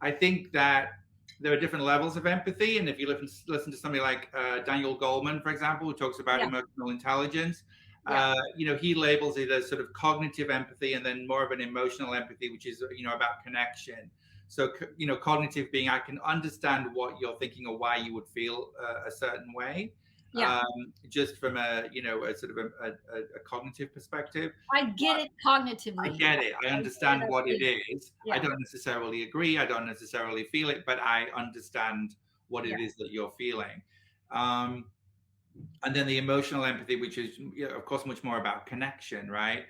I think that there are different levels of empathy, and if you listen to somebody like Daniel Goleman, for example, who talks about Yeah, emotional intelligence, yeah. he labels it as sort of cognitive empathy, and then more of an emotional empathy, which is about connection. So cognitive being I can understand what you're thinking or why you would feel a certain way, Yeah, just from a sort of a cognitive perspective. I get it I cognitively. get it. I I get it. understand I what it see. is. I Yeah, don't necessarily agree. I don't necessarily feel it, but I understand what yeah. it is that you're feeling. Um, and then the emotional empathy, which is, of course, much more about connection, right?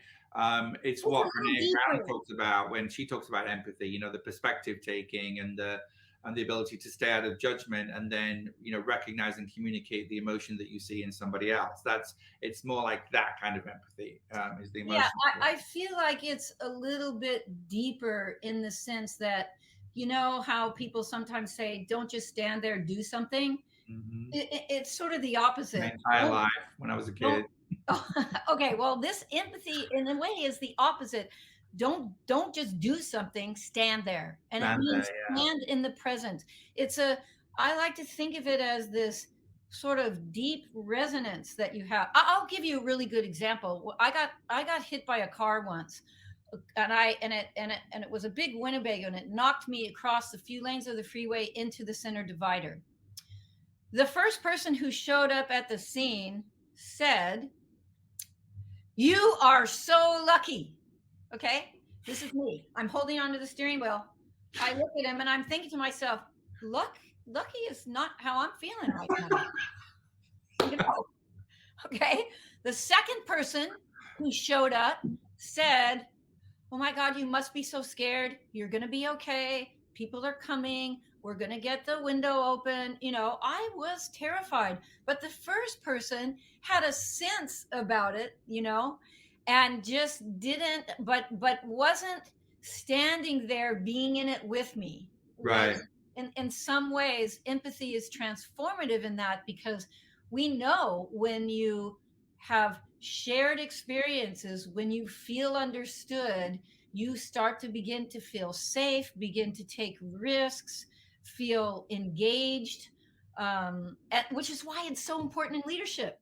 It's It's a what little Brene Brown deeper. talks about when she talks about empathy. The perspective taking and the ability to stay out of judgment, and then recognize and communicate the emotion that you see in somebody else. It's more like that kind of empathy, is the Yeah, emotion. I feel like it's a little bit deeper in the sense that, you know, how people sometimes say, don't just stand there, do something. Mhm. It's sort of the My opposite. entire life when I was a Don't. kid. Okay, well, this empathy in a way is the opposite. Don't just do something, stand there. And it Stand there, means yeah. stand in the present. It's a I like to think of it as this sort of deep resonance that you have. I'll give you a really good example. I got hit by a car once, and it was a big Winnebago, and it knocked me across the few lanes of the freeway into the center divider. The first person who showed up at the scene said, "You are so lucky." Okay. This is me. I'm holding onto the steering wheel. I look at him and I'm thinking to myself, lucky is not how I'm feeling right now. You know, okay. The second person who showed up said, "Oh my God, you must be so scared. You're going to be okay. People are coming. We're going to get the window open." You know, I was terrified. But the first person had a sense about it, you know, and just didn't, but wasn't standing there being in it with me. Right. Was in some ways, empathy is transformative in that because we know when you have shared experiences, when you feel understood, you start to begin to feel safe, begin to take risks, feel engaged, which is why it's so important in leadership.